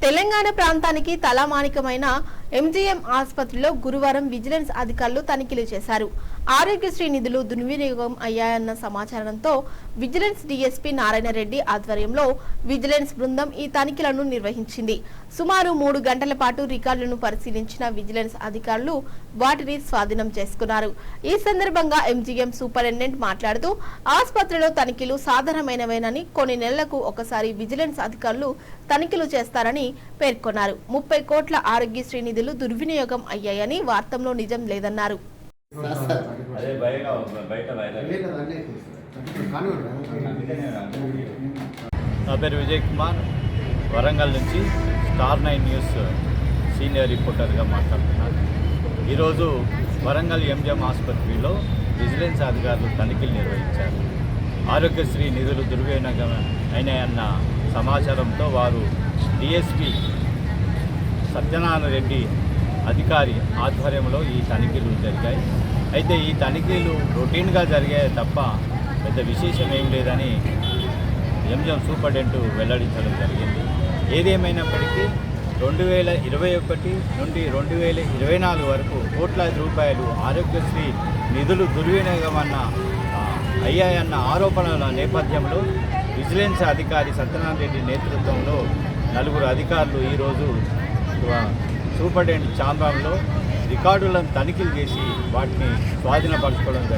తెలంగాణ ప్రాంతానికి తలమానికమైన ఎంజీఎం ఆసుపత్రిలో గురువారం విజిలెన్స్ అధికారులు తనిఖీలు చేశారు. ఆరోగ్యశ్రీ నిధులు దుర్వినియోగం అయ్యాయన్న సమాచారంతో విజిలెన్స్ డీఎస్పీ నారాయణ రెడ్డి ఆధ్వర్యంలో విజిలెన్స్ బృందం ఈ తనిఖీలను నిర్వహించింది. సుమారు 3 గంటల పాటు రికార్డులను పరిశీలించిన విజిలెన్స్ అధికారులు వాటిని స్వాధీనం చేసుకున్నారు. ఈ సందర్భంగా ఎంజీఎం సూపరింటెండెంట్ మాట్లాడుతూ ఆసుపత్రిలో తనిఖీలు సాధారణమైనవేనని, కొన్ని నెలలకు ఒకసారి విజిలెన్స్ అధికారులు తనిఖీలు చేస్తారని పేర్కొన్నారు. 30 కోట్ల ఆరోగ్యశ్రీ నిధులు దుర్వినియోగం అయ్యాయని, వార్తంలో నిజం లేదన్నారు. నా పేరు విజయ్ కుమార్, వరంగల్ నుంచి స్టార్ 9 న్యూస్ సీనియర్ రిపోర్టర్గా మాట్లాడుతున్నాను. ఈరోజు వరంగల్ ఎంజిఎం ఆసుపత్రిలో విజిలెన్స్ అధికారులు తనిఖీలు నిర్వహించారు. ఆరోగ్యశ్రీ నిధులు దుర్వినియోగం అయినాయన్న సమాచారంతో వారు డిఎస్పీ సత్యనారాయణ రెడ్డి అధికారి ఆధ్వర్యంలో ఈ తనిఖీలు జరిగాయి. అయితే ఈ తనిఖీలు రొటీన్గా జరిగాయి తప్ప పెద్ద విశేషం ఏం లేదని ఎంజిఎం సూపరింటెండెంట్ వెల్లడించడం జరిగింది. ఏదేమైనప్పటికీ 2021 నుండి 2024 వరకు కోట్లాది రూపాయలు ఆరోగ్యశ్రీ నిధులు దుర్వినియోగం అయ్యాయన్న ఆరోపణల నేపథ్యంలో విజిలెన్స్ అధికారి సత్యనారాయణ రెడ్డి నేతృత్వంలో 4 అధికారులు ఈరోజు సూపరింటెండెంట్ ఛాంబర్లో రికార్డులను తనిఖీలు చేసి వాటిని స్వాధీనపరచుకోవడం జరిగింది.